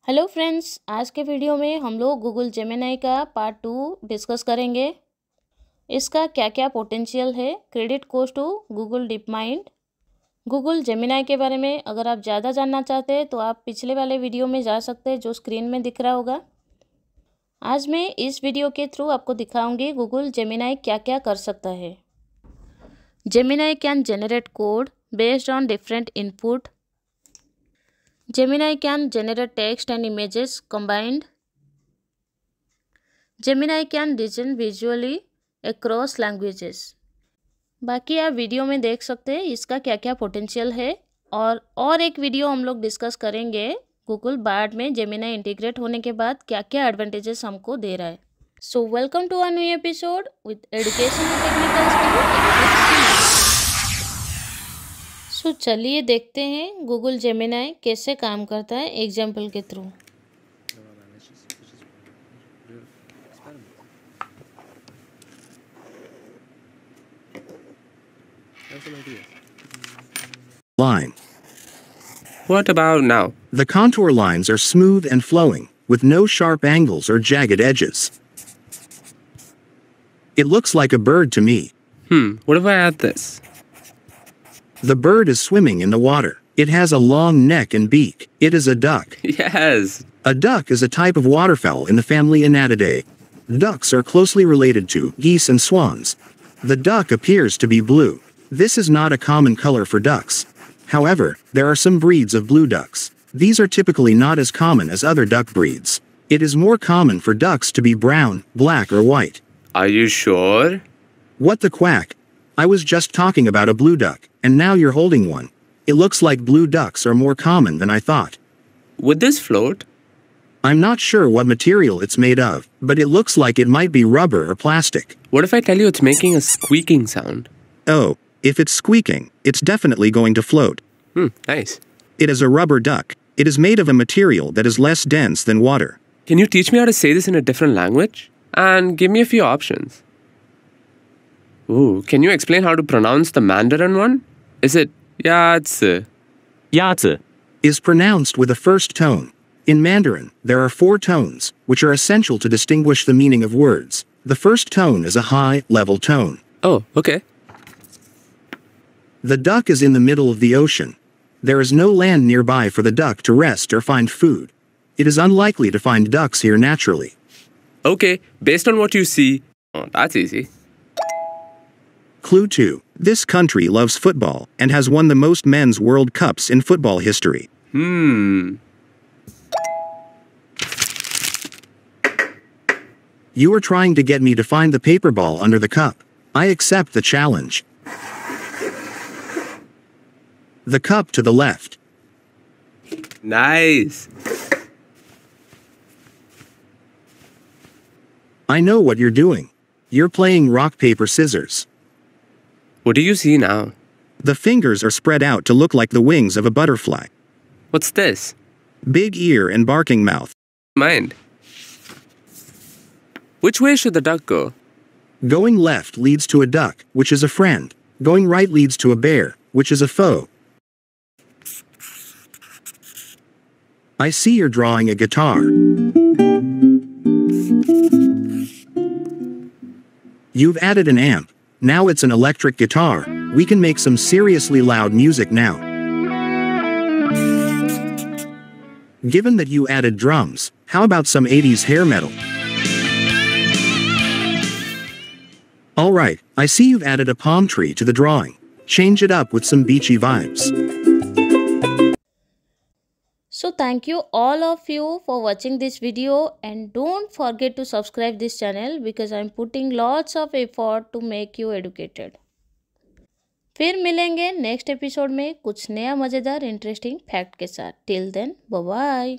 Hello friends, आज के video में हम लोग गूगल जेमिनी का पार्ट 2 डिस्कस करेंगे। इसका क्या क्या पोटेंशियल है। Credit goes to Google DeepMind. Google Gemini के बारे में अगर आप ज़्यादा जानना चाहते हैं तो आप पिछले वाले वीडियो में जा सकते हैं जो स्क्रीन में दिख रहा होगा। आज मैं इस वीडियो के थ्रू आपको दिखाऊंगी गूगल जेमिनी क्या क्या कर सकता है। Gemini can generate code based on different input. Gemini can generate text and images combined. Gemini can reason visually across languages. बाकी आप वीडियो में देख सकते हैं इसका क्या क्या पोटेंशियल है। और एक वीडियो हम लोग डिस्कस करेंगे गूगल बार्ड में जेमिनी इंटीग्रेट होने के बाद क्या क्या एडवांटेजेस हमको दे रहा है। So welcome to a new episode with education and technical skill. So चलिए देखते हैं गूगल जेमिनी कैसे काम करता है एग्जाम्पल के through. Line. What about now? The contour lines are smooth and flowing, with no sharp angles or jagged edges. It looks like a bird to me. What if I add this? The bird is swimming in the water. It has a long neck and beak. It is a duck. Yes. A duck is a type of waterfowl in the family Anatidae. Ducks are closely related to geese and swans. The duck appears to be blue. This is not a common color for ducks. However, there are some breeds of blue ducks. These are typically not as common as other duck breeds. It is more common for ducks to be brown, black, or white. Are you sure? What the quack? I was just talking about a blue duck, and now you're holding one. It looks like blue ducks are more common than I thought. Would this float? I'm not sure what material it's made of, but it looks like it might be rubber or plastic. What if I tell you it's making a squeaking sound? Oh, if it's squeaking, it's definitely going to float. Nice. It is a rubber duck. It is made of a material that is less dense than water. Can you teach me how to say this in a different language? And give me a few options. Ooh, can you explain how to pronounce the Mandarin one? Is it Yatsu? Yatsu Is pronounced with a first tone. In Mandarin, there are 4 tones, which are essential to distinguish the meaning of words. The first tone is a high, level tone. Oh, okay. The duck is in the middle of the ocean. There is no land nearby for the duck to rest or find food. It is unlikely to find ducks here naturally. Okay, based on what you see. Oh, that's easy. Clue 2. This country loves football and has won the most men's World Cups in football history. You are trying to get me to find the paper ball under the cup. I accept the challenge. The cup to the left. Nice. I know what you're doing. You're playing rock, paper, scissors. What do you see now? The fingers are spread out to look like the wings of a butterfly. What's this? Big ear and barking mouth. Mind. Which way should the duck go? Going left leads to a duck, which is a friend. Going right leads to a bear, which is a foe. I see you're drawing a guitar. You've added an amp. Now it's an electric guitar. We can make some seriously loud music now. Given that you added drums, how about some 80s hair metal? Alright, I see you've added a palm tree to the drawing. Change it up with some beachy vibes. So thank you all of you for watching this video, and don't forget to subscribe this channel because I'm putting lots of effort to make you educated. फिर मिलेंगे next episode में कुछ नया मज़ेदार interesting fact के साथ। Till then bye bye.